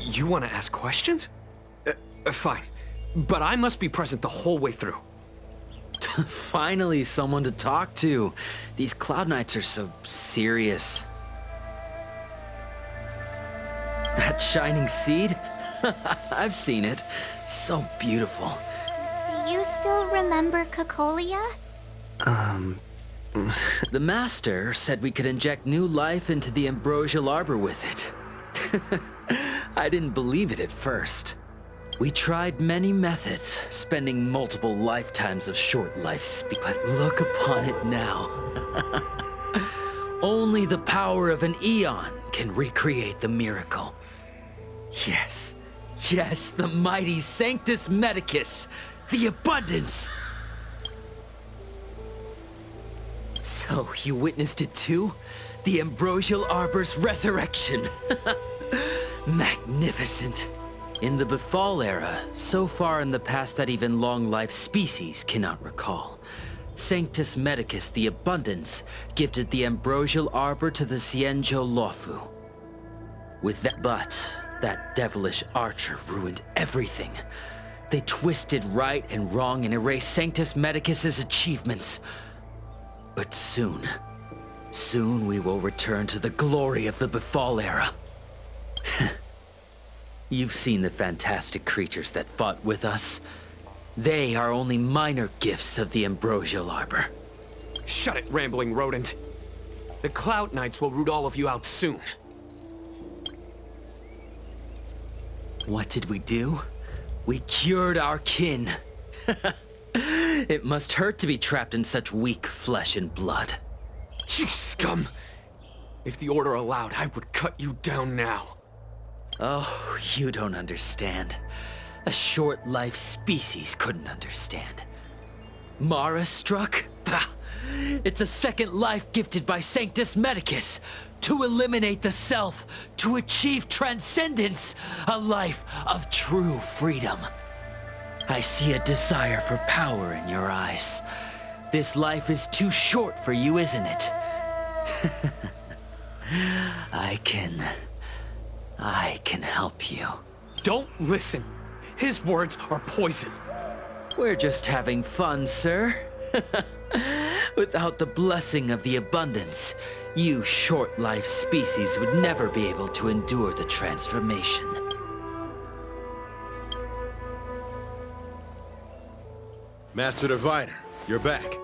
You want to ask questions? Fine. But I must be present the whole way through. Finally, someone to talk to. These Cloud Knights are so serious. That shining seed? I've seen it. So beautiful. Do you still remember Cocolia? The Master said we could inject new life into the ambrosial arbor with it. I didn't believe it at first. We tried many methods, spending multiple lifetimes of short lifespan. But look upon it now. Only the power of an eon can recreate the miracle. Yes, yes, the mighty Sanctus Medicus, the abundance. So, you witnessed it too? The ambrosial arbor's resurrection. Magnificent. In the Befall era, so far in the past that even long-lived species cannot recall, Sanctus Medicus, the Abundance, gifted the ambrosial arbor to the Xianzhou Luofu. But that devilish archer ruined everything. They twisted right and wrong and erased Sanctus Medicus's achievements. But soon we will return to the glory of the Befall era. You've seen the fantastic creatures that fought with us. They are only minor gifts of the ambrosial arbor. Shut it, rambling rodent. The Cloud Knights will root all of you out soon. What did we do? We cured our kin. It must hurt to be trapped in such weak flesh and blood. You scum! If the Order allowed, I would cut you down now. Oh, you don't understand. A short-life species couldn't understand. Mara struck? Bah! It's a second life gifted by Sanctus Medicus. To eliminate the self, to achieve transcendence, a life of true freedom. I see a desire for power in your eyes. This life is too short for you, isn't it? I can help you. Don't listen. His words are poison. We're just having fun, sir. Without the blessing of the abundance, you short-life species would never be able to endure the transformation. Master Diviner, you're back.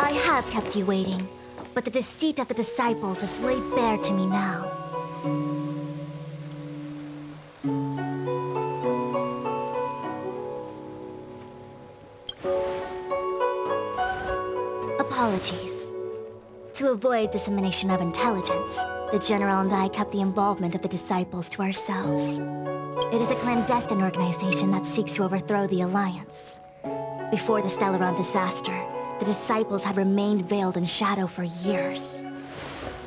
I have kept you waiting, but the deceit of the disciples is laid bare to me now. Apologies. To avoid dissemination of intelligence, the General and I kept the involvement of the disciples to ourselves. It is a clandestine organization that seeks to overthrow the Alliance. Before the Stellaron disaster, the disciples had remained veiled in shadow for years.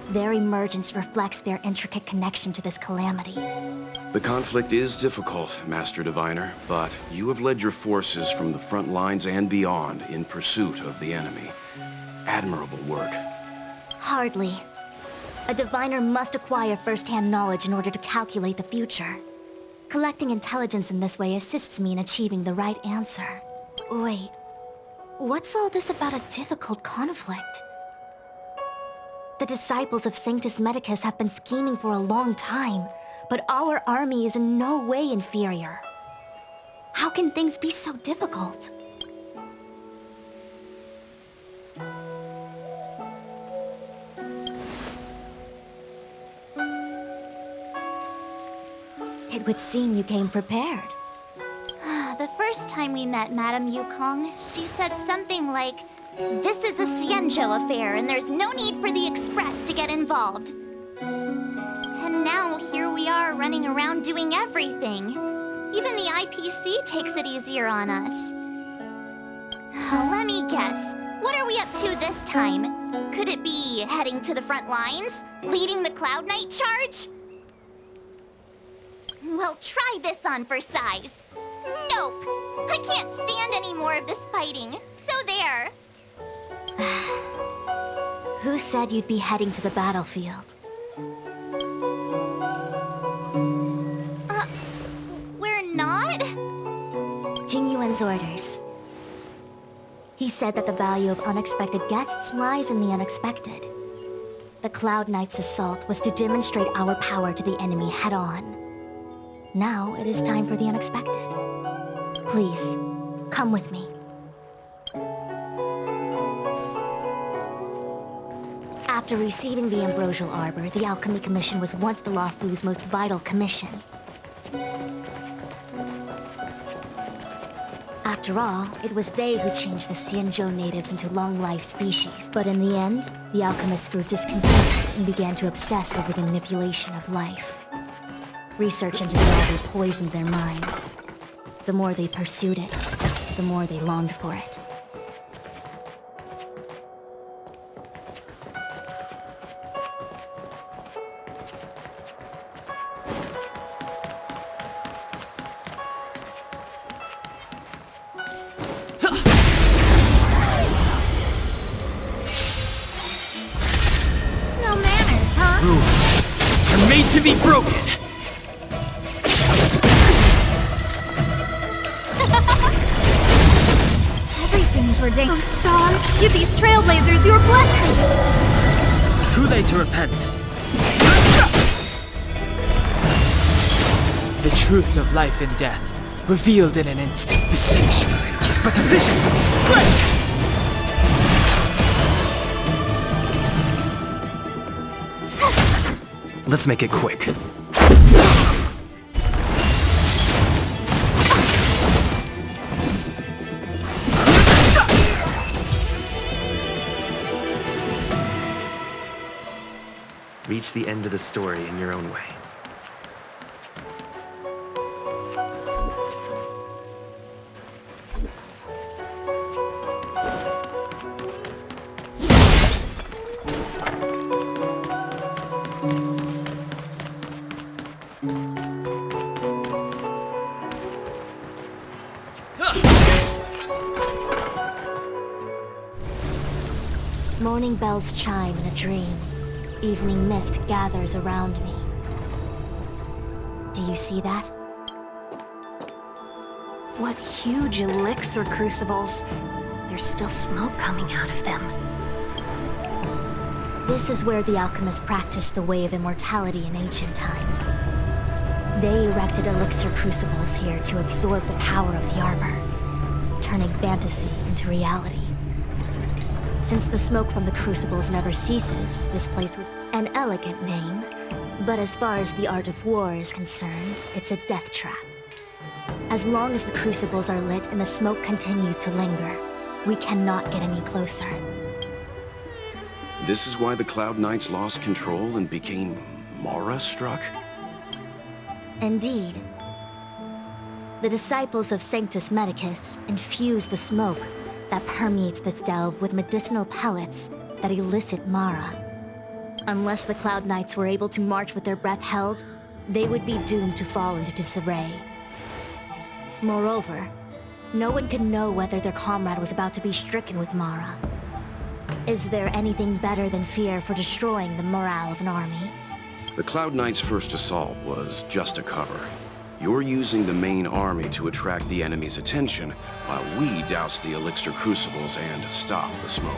Their emergence reflects their intricate connection to this calamity. The conflict is difficult, Master Diviner, but you have led your forces from the front lines and beyond in pursuit of the enemy. Admirable work. Hardly. A diviner must acquire first-hand knowledge in order to calculate the future. Collecting intelligence in this way assists me in achieving the right answer. Wait, what's all this about a difficult conflict? The disciples of Sanctus Medicus have been scheming for a long time, but our army is in no way inferior. How can things be so difficult? It would seem you came prepared. The first time we met Madame Yukong, she said something like, "This is a Xianzhou affair, and there's no need for the Express to get involved." And now here we are running around doing everything. Even the IPC takes it easier on us. Let me guess, what are we up to this time? Could it be heading to the front lines? Leading the Cloud Knight charge? Well, try this on for size. Nope! I can't stand any more of this fighting. So there! Who said you'd be heading to the battlefield? We're not? Jingyuan's orders. He said that the value of unexpected guests lies in the unexpected. The Cloud Knight's assault was to demonstrate our power to the enemy head-on. Now it is time for the unexpected. Please, come with me. After receiving the Ambrosial Arbor, the Alchemy Commission was once the Luofu's most vital commission. After all, it was they who changed the Xianzhou natives into long-life species. But in the end, the alchemists grew discontented and began to obsess over the manipulation of life. Research into the Arbor poisoned their minds. The more they pursued it, the more they longed for it. No manners, huh? Rules are made to be broken! Everything's ridiculous. Oh, Star, give these trailblazers your blessing! Too late to repent. The truth of life and death, revealed in an instant. The sanctuary is but a vision. Break! Let's make it quick. Reach the end of the story in your own way. Morning bells chime in a dream. Evening mist gathers around me. Do you see that? What huge elixir crucibles. There's still smoke coming out of them. This is where the alchemists practiced the way of immortality in ancient times. They erected elixir crucibles here to absorb the power of the arbor, turning fantasy into reality. Since the smoke from the crucibles never ceases, this place was an elegant name. But as far as the art of war is concerned, it's a death trap. As long as the crucibles are lit and the smoke continues to linger, we cannot get any closer. This is why the Cloud Knights lost control and became Mara-struck? Indeed. The disciples of Sanctus Medicus infuse the smoke that permeates this delve with medicinal pellets that elicit Mara. Unless the Cloud Knights were able to march with their breath held, they would be doomed to fall into disarray. Moreover, no one could know whether their comrade was about to be stricken with Mara. Is there anything better than fear for destroying the morale of an army? The Cloud Knights' first assault was just a cover. You're using the main army to attract the enemy's attention, while we douse the elixir crucibles and stop the smoke.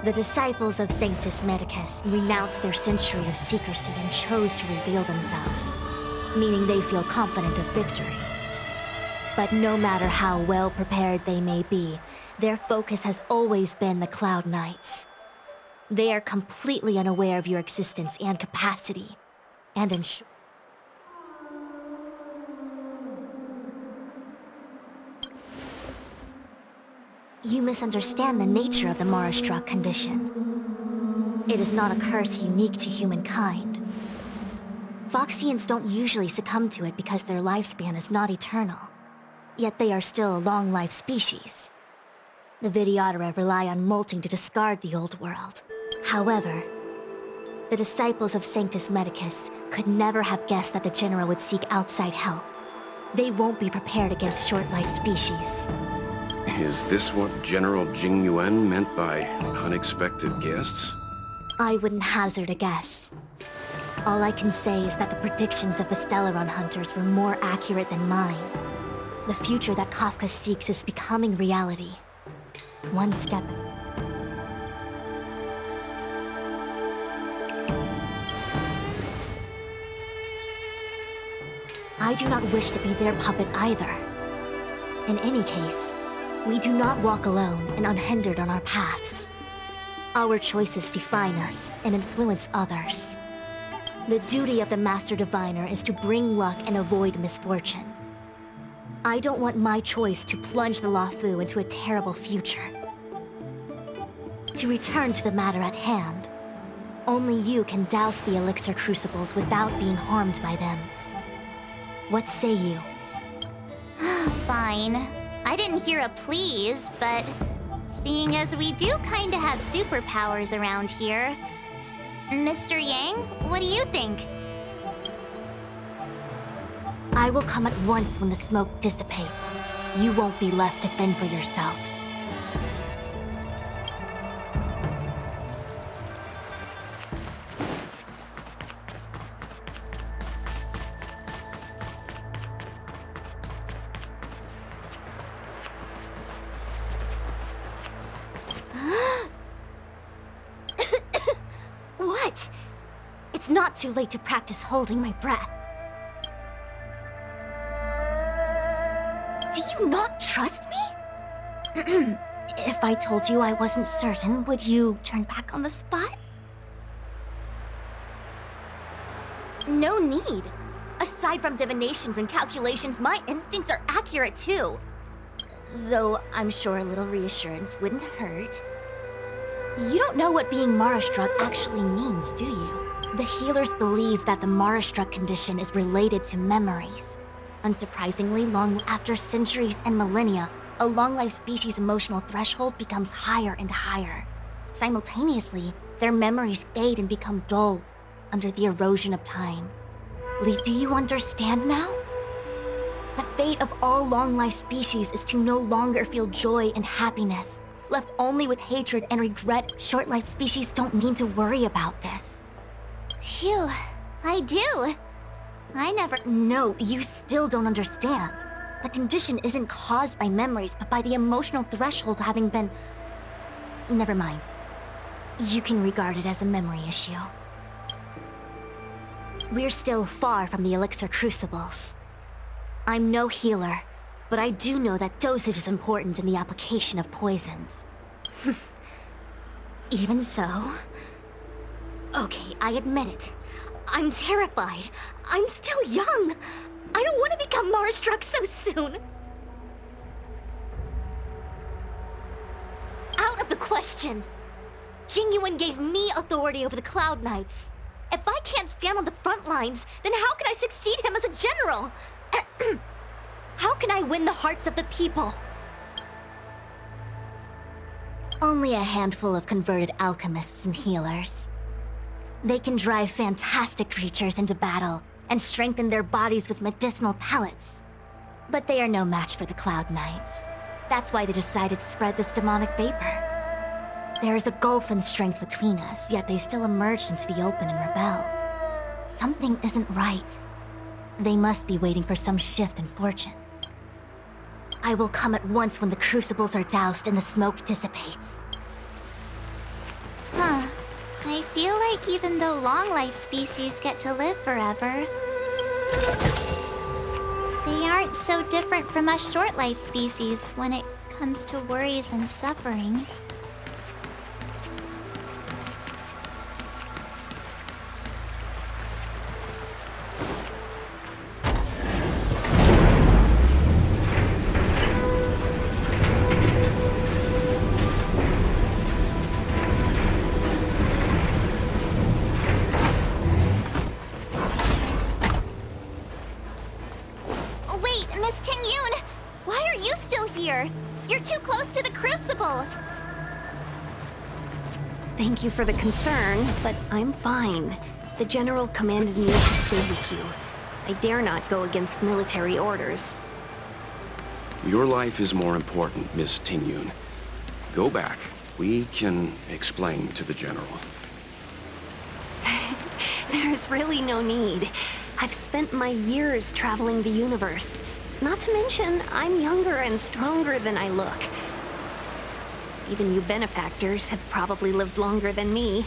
The disciples of Sanctus Medicus renounced their century of secrecy and chose to reveal themselves, meaning they feel confident of victory. But no matter how well prepared they may be, their focus has always been the Cloud Knights. They are completely unaware of your existence and capacity, and You misunderstand the nature of the Mara-struck condition. It is not a curse unique to humankind. Foxians don't usually succumb to it because their lifespan is not eternal. Yet they are still a long-life species. The Vidyadhara rely on molting to discard the old world. However, the disciples of Sanctus Medicus could never have guessed that the General would seek outside help. They won't be prepared against short-life species. Is this what General Jing Yuan meant by unexpected guests? I wouldn't hazard a guess. All I can say is that the predictions of the Stellaron hunters were more accurate than mine. The future that Kafka seeks is becoming reality. One step. I do not wish to be their puppet either. In any case, we do not walk alone and unhindered on our paths. Our choices define us and influence others. The duty of the Master Diviner is to bring luck and avoid misfortune. I don't want my choice to plunge the Luofu into a terrible future. To return to the matter at hand, only you can douse the elixir crucibles without being harmed by them. What say you? Fine. I didn't hear a please, but seeing as we do kinda have superpowers around here, Mr. Yang, what do you think? I will come at once when the smoke dissipates. You won't be left to fend for yourselves. What? It's not too late to practice holding my breath. Do you not trust me? If I told you I wasn't certain, would you turn back on the spot? No need. Aside from divinations and calculations, my instincts are accurate too. Though I'm sure a little reassurance wouldn't hurt. You don't know what being Mara-struck actually means, do you? The healers believe that the Mara-struck condition is related to memories. Unsurprisingly, long after centuries and millennia, a long-life species' emotional threshold becomes higher and higher. Simultaneously, their memories fade and become dull under the erosion of time. Lee, do you understand now? The fate of all long-life species is to no longer feel joy and happiness. Left only with hatred and regret, short-life species don't need to worry about this. Phew, I do. I never... No, you still don't understand. The condition isn't caused by memories, but by the emotional threshold having been... Never mind. You can regard it as a memory issue. We're still far from the elixir crucibles. I'm no healer, but I do know that dosage is important in the application of poisons. Even so... Okay, I admit it. I'm terrified. I'm still young. I don't want to become Mara-struck so soon. Out of the question. Jing Yuan gave me authority over the Cloud Knights. If I can't stand on the front lines, then how can I succeed him as a general? How can I win the hearts of the people? Only a handful of converted alchemists and healers. They can drive fantastic creatures into battle and strengthen their bodies with medicinal pellets. But they are no match for the Cloud Knights. That's why they decided to spread this demonic vapor. There is a gulf in strength between us, yet they still emerged into the open and rebelled. Something isn't right. They must be waiting for some shift in fortune. I will come at once when the crucibles are doused and the smoke dissipates. Huh. I feel like even though long-life species get to live forever, they aren't so different from us short-life species when it comes to worries and suffering. You're too close to the crucible! Thank you for the concern, but I'm fine. The General commanded me to stay with you. I dare not go against military orders. Your life is more important, Miss Tingyun. Go back. We can explain to the General. There's really no need. I've spent my years traveling the universe. Not to mention, I'm younger and stronger than I look. Even you benefactors have probably lived longer than me.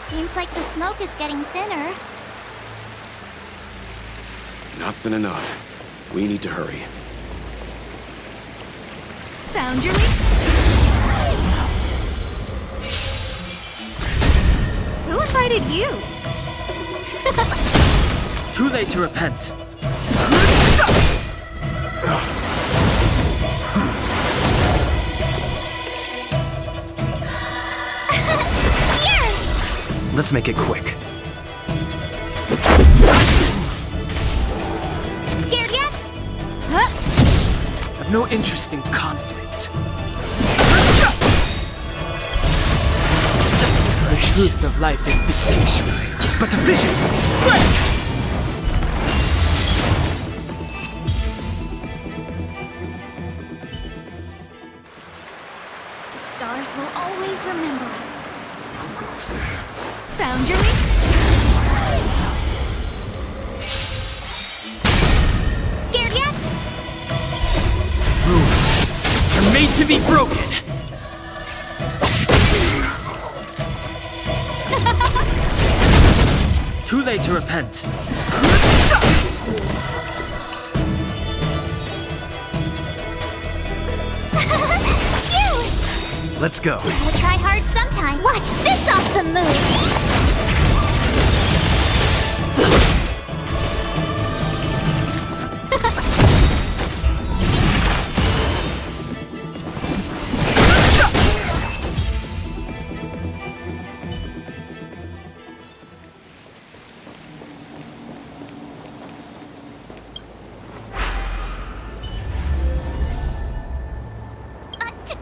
Seems like the smoke is getting thinner. Not thin enough. We need to hurry. Found your lead? Who invited you? Too late to repent. Let's make it quick. Scared yet? I've no interest in conflict. The truth of life in this sanctuary is but a vision. The stars will always remember us. Found your lead? Scared yet? Rules are made to be broken. Too late to repent. Let's go. Gotta try hard sometime. Watch this awesome move!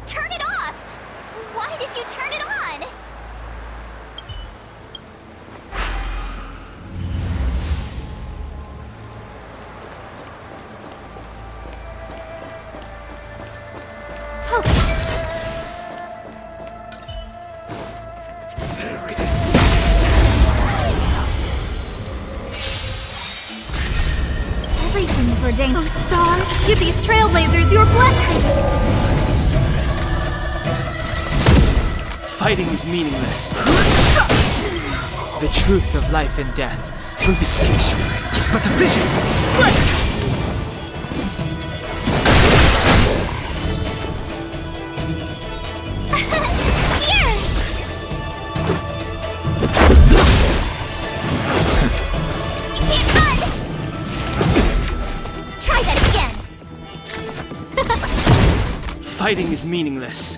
Turn it off! Why did you turn it on? Everything's ordained. Oh, stars, give these trailblazers your blessing! Fighting is meaningless. The truth of life and death through the sanctuary is but a vision. You can't run! Try that again! Fighting is meaningless.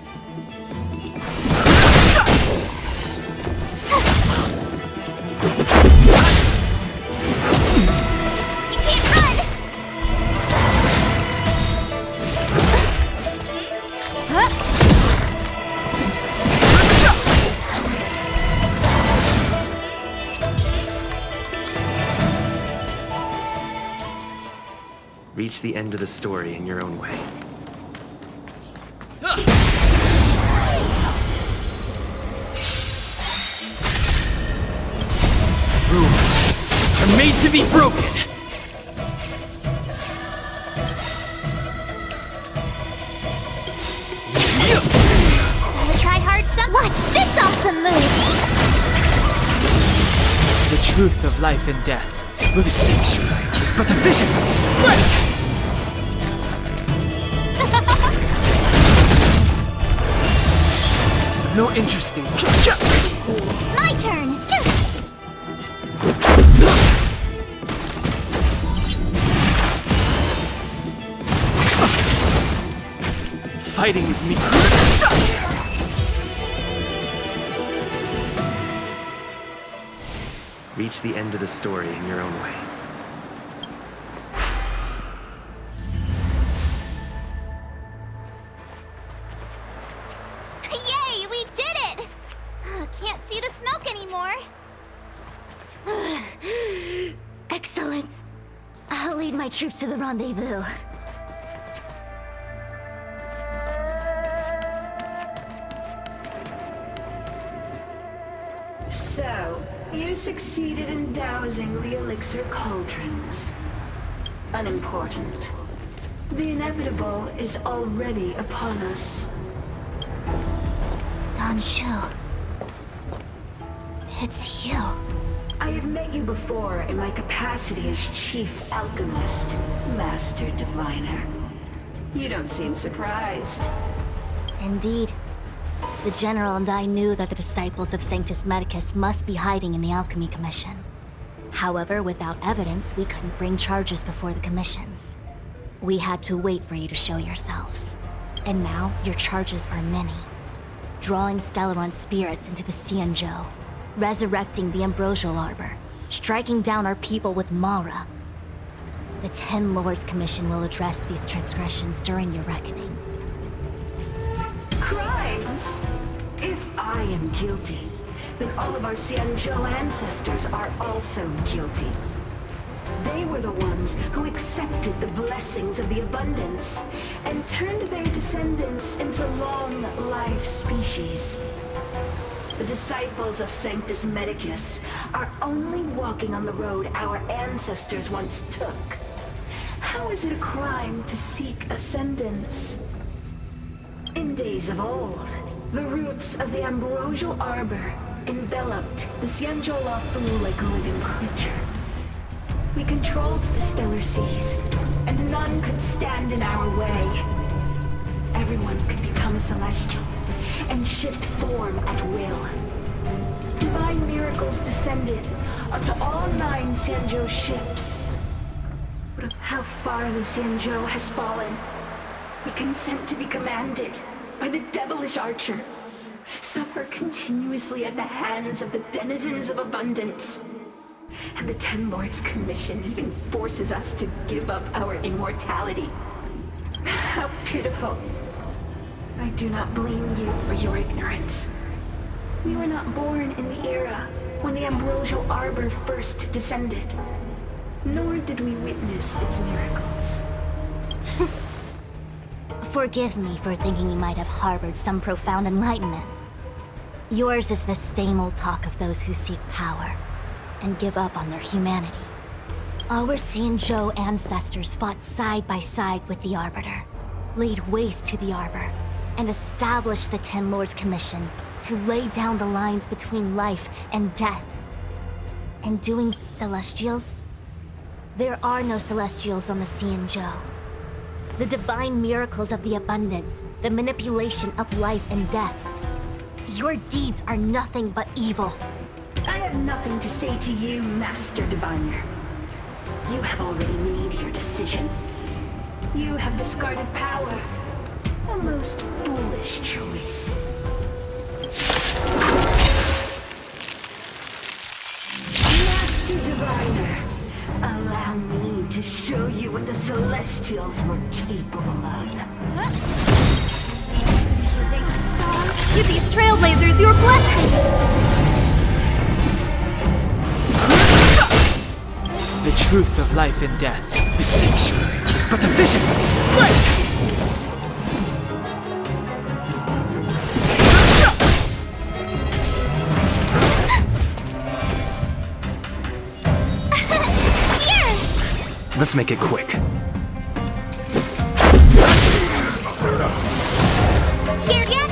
Reach the end of the story in your own way. Rules are made to be broken. Gotta try hard some. Watch this awesome move! The truth of life and death through the sanctuary is but a vision. I've no interest in. My turn! Fighting is me. Reach the end of the story in your own way. I'll lead my troops to the rendezvous. So, you succeeded in dousing the elixir cauldrons. Unimportant. The inevitable is already upon us. Don Shu. It's you. I have met you before in my capacity as Chief Alchemist, Master Diviner. You don't seem surprised. Indeed. The General and I knew that the disciples of Sanctus Medicus must be hiding in the Alchemy Commission. However, without evidence, we couldn't bring charges before the commissions. We had to wait for you to show yourselves. And now, your charges are many. Drawing Stellaron spirits into the Xianzhou, resurrecting the Ambrosial Arbor, striking down our people with Mara. The Ten Lords Commission will address these transgressions during your reckoning. Crimes? If I am guilty, then all of our Xianzhou ancestors are also guilty. They were the ones who accepted the blessings of the abundance and turned their descendants into long-life species. The disciples of Sanctus Medicus are only walking on the road our ancestors once took. How is it a crime to seek ascendance? In days of old, the roots of the Ambrosial Arbor enveloped the Xianzhou Luofu like a living creature. We controlled the stellar seas, and none could stand in our way. Everyone could become a celestial and shift form at will. Divine miracles descended onto all 9 Xianzhou ships. But how far the Xianzhou has fallen. We consent to be commanded by the devilish archer, suffer continuously at the hands of the denizens of abundance. And the Ten Lords Commission even forces us to give up our immortality. How pitiful. I do not blame you for your ignorance. We were not born in the era when the Ambrosial Arbor first descended, nor did we witness its miracles. Forgive me for thinking you might have harbored some profound enlightenment. Yours is the same old talk of those who seek power and give up on their humanity. Our Xianzhou ancestors fought side by side with the Arbiter, laid waste to the Arbor, and established the Ten Lords Commission to lay down the lines between life and death. And doing Celestials? There are no Celestials on the Xianzhou. The divine miracles of the abundance, the manipulation of life and death. Your deeds are nothing but evil. I have nothing to say to you, Master Diviner. You have already made your decision. You have discarded power. A most foolish choice. Master Diviner, allow me to show you what the Celestials were capable of. Give these trailblazers your blessing! The truth of life and death. The sanctuary is but a vision. Break! Let's make it quick. Scared yet?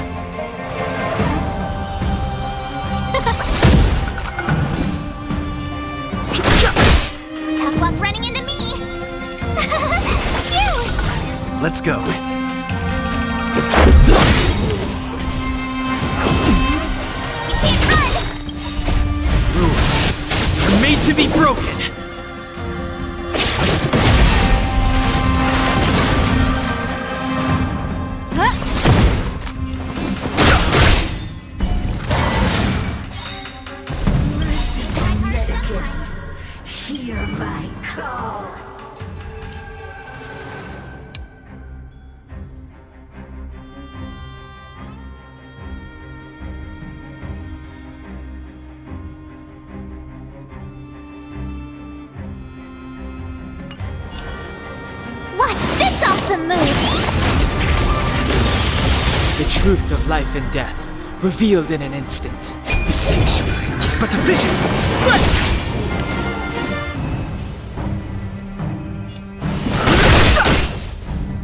Tough luck running into me! Phew! Let's go. You can't run! Rules are made to be broken. Hear my call. awesome move! The truth of life and death, revealed in an instant. The sanctuary is but a vision!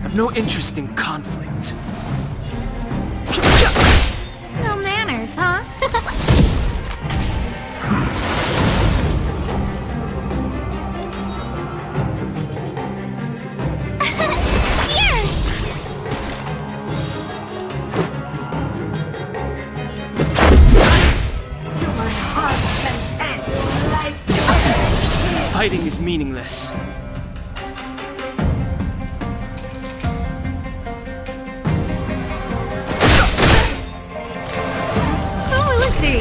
I've no interest in conflict. No manners, huh? Fighting is meaningless. Who will it be?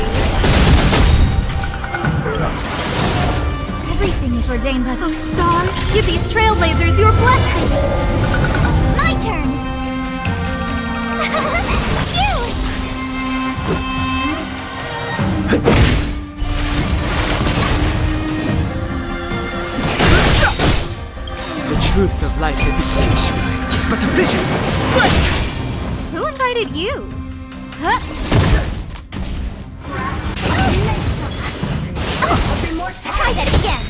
Everything is ordained by those stars. Give these trailblazers your blessing. My turn. The truth of life in the sanctuary is but a vision! Who invited you? Huh? Try that again!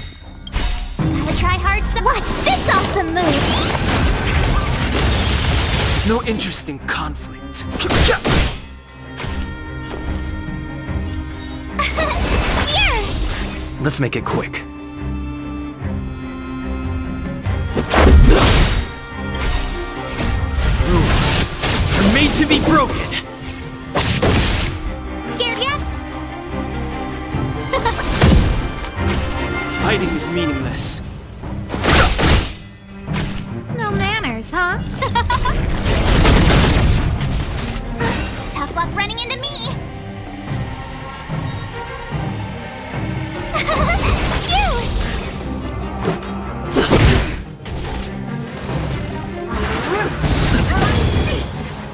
Gotta try hard so watch this awesome move! No interest in conflict. Here! Let's make it quick. Are made to be broken! Scared yet? Fighting is meaningless. No manners, huh? Tough luck running into me!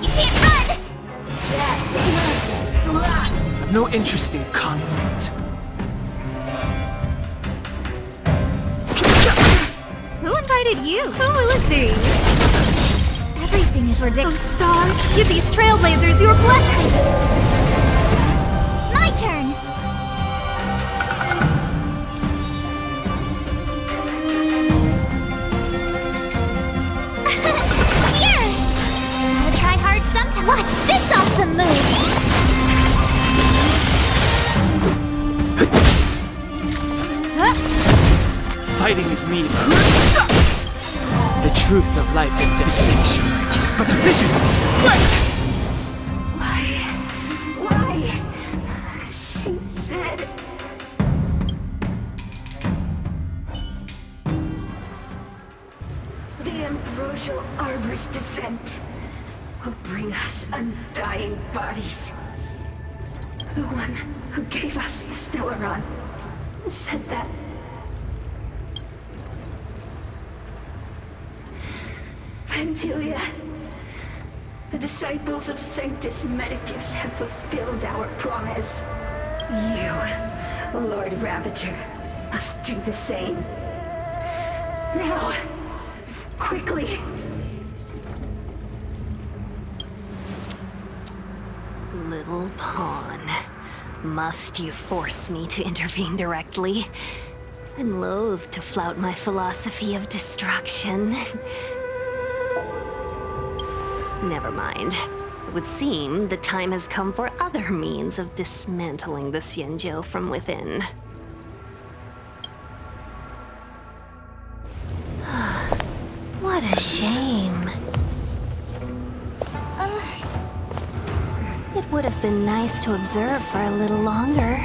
You can't run! I've no interest in conflict. Who invited you? Who will it be? Everything is ordained. Oh, stars, give these trailblazers your blessing! My turn! Here! Gotta try hard sometime. Watch this awesome move! Fighting is meaningless. The truth of life and death. The sanctuary is but a vision! Why? She said... The ambrosial arbor's descent will bring us undying bodies. The one who gave us the Stellaron said that... Pantilia, the disciples of Sanctus Medicus have fulfilled our promise. You, Lord Ravager, must do the same. Now, quickly. Little pawn. Must you force me to intervene directly? I'm loath to flout my philosophy of destruction. Never mind. It would seem the time has come for other means of dismantling the Xianzhou from within. What a shame. It would have been nice to observe for a little longer.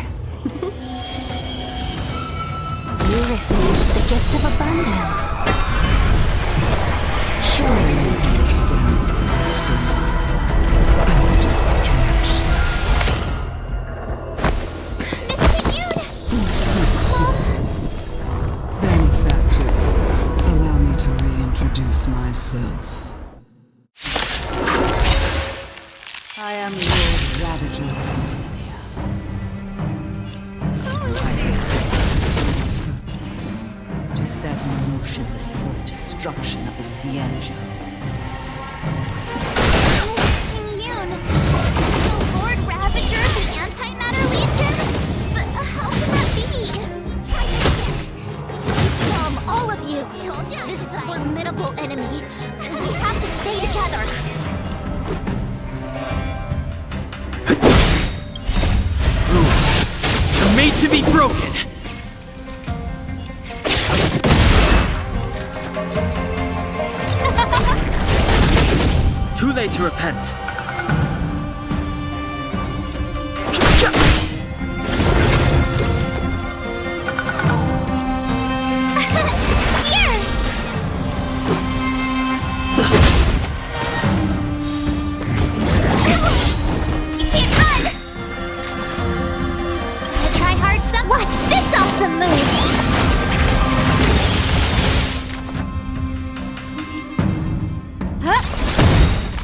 You received the gift of abundance. Surely you can withstand distraction. Benefactors, allow me to reintroduce myself. I am Lord Ravager of Antilia. I have purpose to set in motion the self-destruction of the Xianzhou. Yun, the Lord Ravager of the Antimatter Legion? But how can that be? All of you. Told you. This is a formidable enemy. We have to stay together. You're made to be broken! Too late to repent.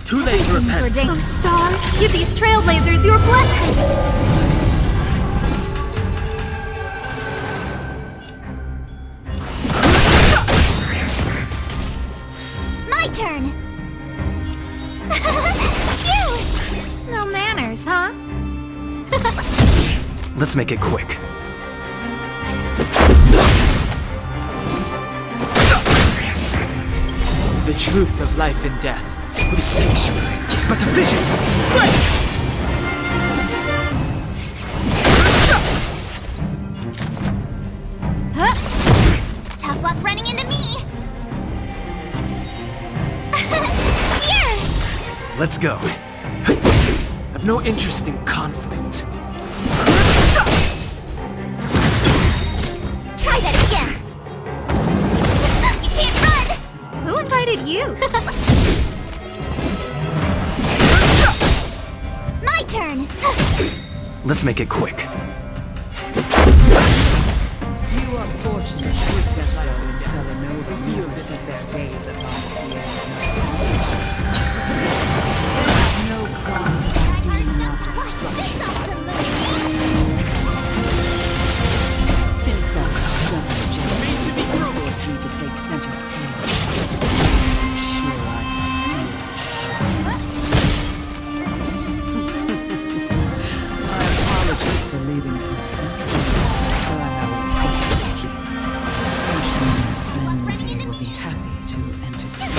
Too late to repent. Oh, Star, give these trailblazers your blessing! My turn! You! No manners, huh? Let's make it quick. The truth of life and death. The sanctuary is but a vision. Break! Tough luck running into me! Here! Let's go. I've no interest in conflict. Try that again! You can't run! Who invited you? My turn! Let's make it quick. You are fortunate to settle in Selenova before set their gaze upon the Sierra. No qualms about dealing out destruction. Since that stubborn Jefa forced me to take center stage, I'm sure I steal the show. My apologies for leaving so soon, but I have a promise to keep. I'm sure my friends here will be happy to entertain.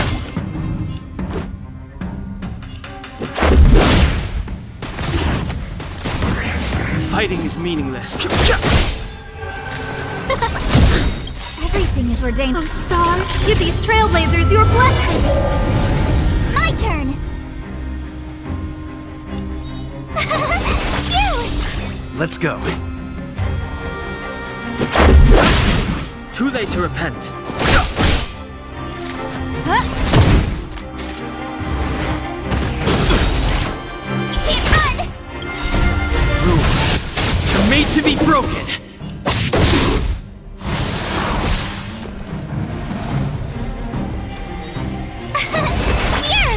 Fighting is meaningless. Everything is ordained. Oh, Star, give these trailblazers your blessing! My turn! You! Let's go. Too late to repent. You can't run! Rules. You're made to be broken. Here!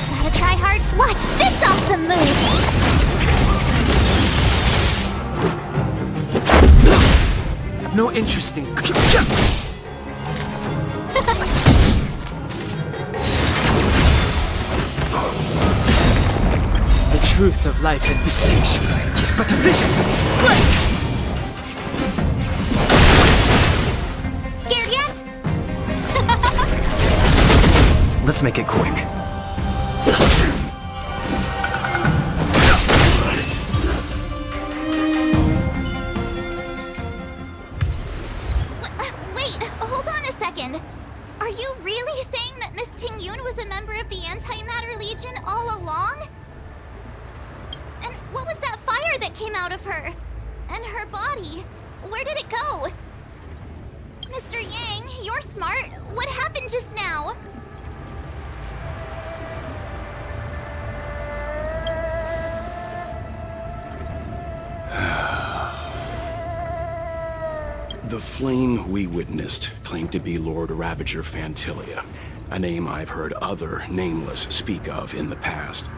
Gotta try hard. Watch this awesome move! I've no interest in... The truth of life and the sanctuary is but a vision. Break! Scared yet? Let's make it quick. Wait, hold on a second. Are you really saying that Miss Ting-Yun was a member of the Antimatter Legion all along? And what was that fire that came out of her? And her body? Where did it go? Mr. Yang, you're smart. What happened just now? The flame we witnessed claimed to be Lord Ravager Fantilia, a name I've heard other nameless speak of in the past.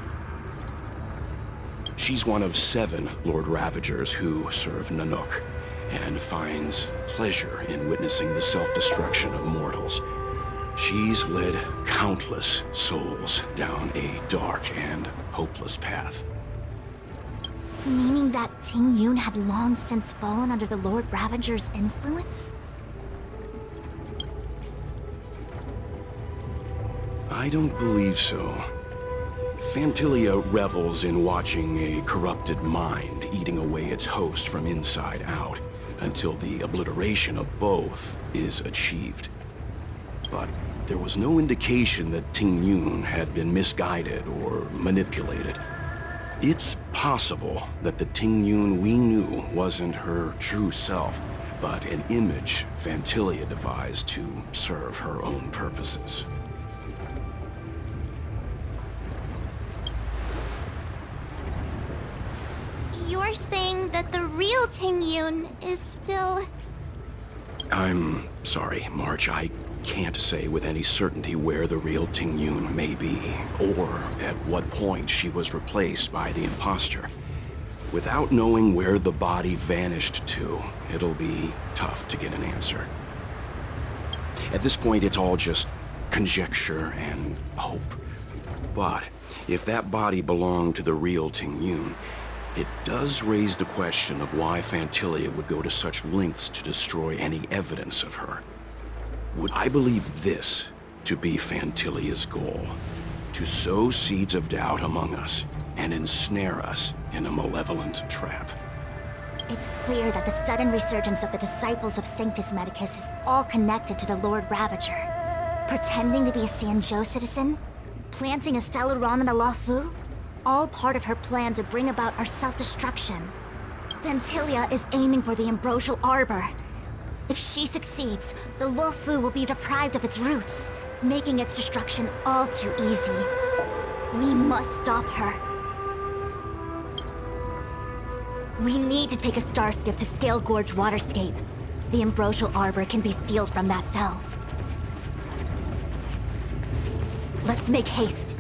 She's one of 7 Lord Ravagers who serve Nanook, and finds pleasure in witnessing the self-destruction of mortals. She's led countless souls down a dark and hopeless path. Meaning that Ting Yun had long since fallen under the Lord Ravager's influence? I don't believe so. Phantilia revels in watching a corrupted mind eating away its host from inside out until the obliteration of both is achieved. But there was no indication that Ting Yun had been misguided or manipulated. It's possible that the Ting Yun we knew wasn't her true self, but an image Phantilia devised to serve her own purposes. You're saying that the real Ting Yun is still... I'm sorry, March. I can't say with any certainty where the real Ting Yun may be, or at what point she was replaced by the imposter. Without knowing where the body vanished to, it'll be tough to get an answer. At this point, it's all just conjecture and hope. But if that body belonged to the real Ting Yun, it does raise the question of why Phantilia would go to such lengths to destroy any evidence of her. Would I believe this to be Phantilia's goal? To sow seeds of doubt among us and ensnare us in a malevolent trap? It's clear that the sudden resurgence of the disciples of Sanctus Medicus is all connected to the Lord Ravager. Pretending to be a Xianzhou citizen? Planting a Stellaron in the Luofu? All part of her plan to bring about our self-destruction. Phantilia is aiming for the Ambrosial Arbor. If she succeeds, the Luofu will be deprived of its roots, making its destruction all too easy. We must stop her. We need to take a star skiff to Scale Gorge Waterscape. The Ambrosial Arbor can be sealed from that delve. Let's make haste.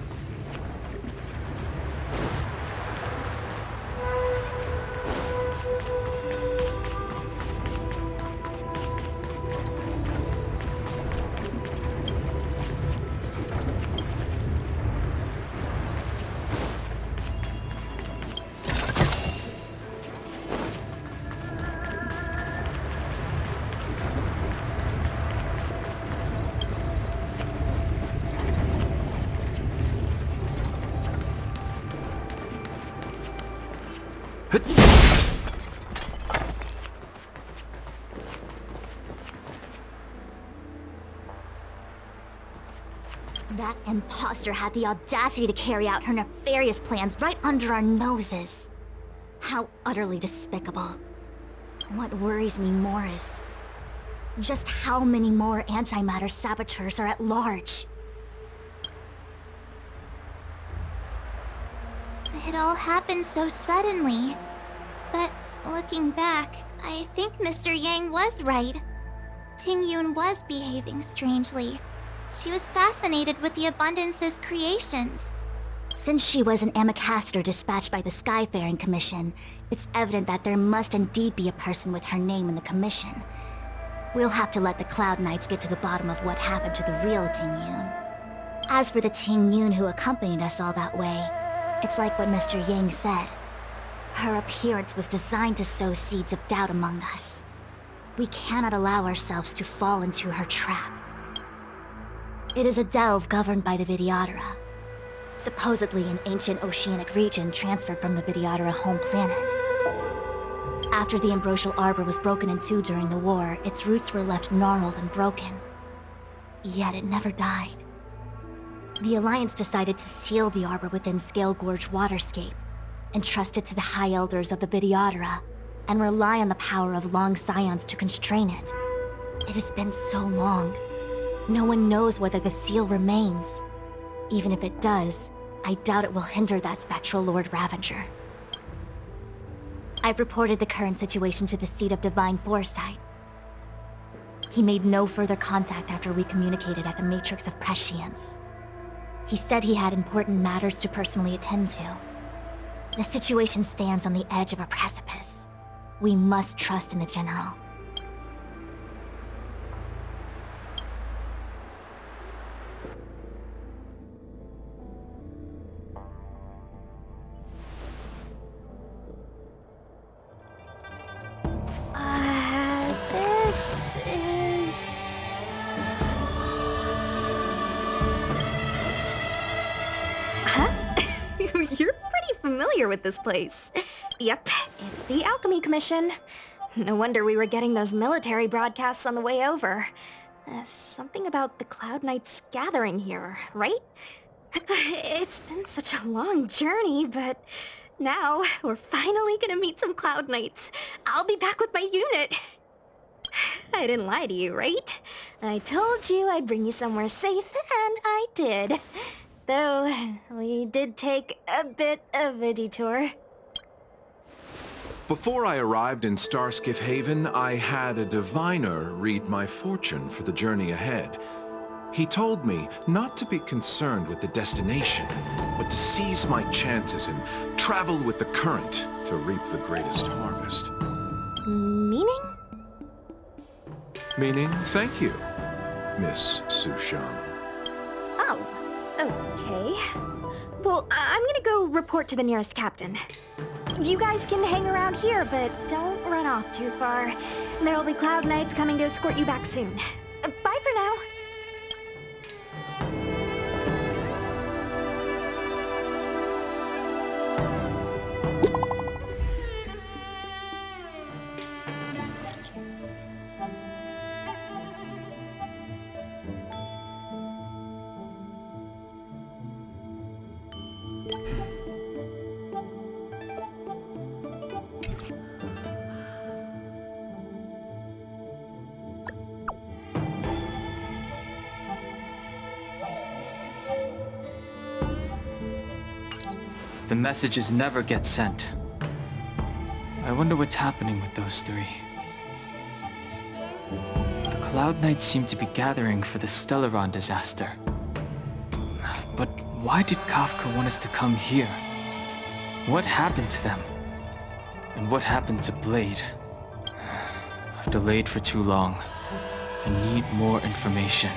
That imposter had the audacity to carry out her nefarious plans right under our noses. How utterly despicable. What worries me more is just how many more antimatter saboteurs are at large. It all happened so suddenly. But looking back, I think Mr. Yang was right. Ting Yun was behaving strangely. She was fascinated with the Abundance's creations. Since she was an Amicastor dispatched by the Skyfaring Commission, it's evident that there must indeed be a person with her name in the Commission. We'll have to let the Cloud Knights get to the bottom of what happened to the real Ting Yun. As for the Ting Yun who accompanied us all that way, it's like what Mr. Yang said. Her appearance was designed to sow seeds of doubt among us. We cannot allow ourselves to fall into her trap. It is a delve governed by the Vidyadhara, supposedly an ancient oceanic region transferred from the Vidyadhara home planet. After the Ambrosial Arbor was broken in two during the war, its roots were left gnarled and broken. Yet it never died. The Alliance decided to seal the Arbor within Scale Gorge Waterscape, entrust it to the High Elders of the Vidyadhara, and rely on the power of long scions to constrain it. It has been so long. No one knows whether the seal remains. Even if it does, I doubt it will hinder that spectral Lord Ravager. I've reported the current situation to the Seat of Divine Foresight. He made no further contact after we communicated at the Matrix of Prescience. He said he had important matters to personally attend to. The situation stands on the edge of a precipice. We must trust in the General. familiar with this place. Yep, it's the Alchemy Commission. No wonder we were getting those military broadcasts on the way over. Something about the Cloud Knights gathering here, right? It's been such a long journey, but now we're finally gonna meet some Cloud Knights. I'll be back with my unit. I didn't lie to you, right? I told you I'd bring you somewhere safe, and I did. Though, we did take a bit of a detour. Before I arrived in Starskiff Haven, I had a diviner read my fortune for the journey ahead. He told me not to be concerned with the destination, but to seize my chances and travel with the current to reap the greatest harvest. Meaning? Meaning, thank you, Miss Sushan. Oh, okay. Well, I'm gonna go report to the nearest captain. You guys can hang around here, but don't run off too far. There'll be Cloud Knights coming to escort you back soon. Bye for now. The messages never get sent. I wonder what's happening with those three. The Cloud Knights seem to be gathering for the Stellaron disaster. But why did Kafka want us to come here? What happened to them? And what happened to Blade? I've delayed for too long. I need more information.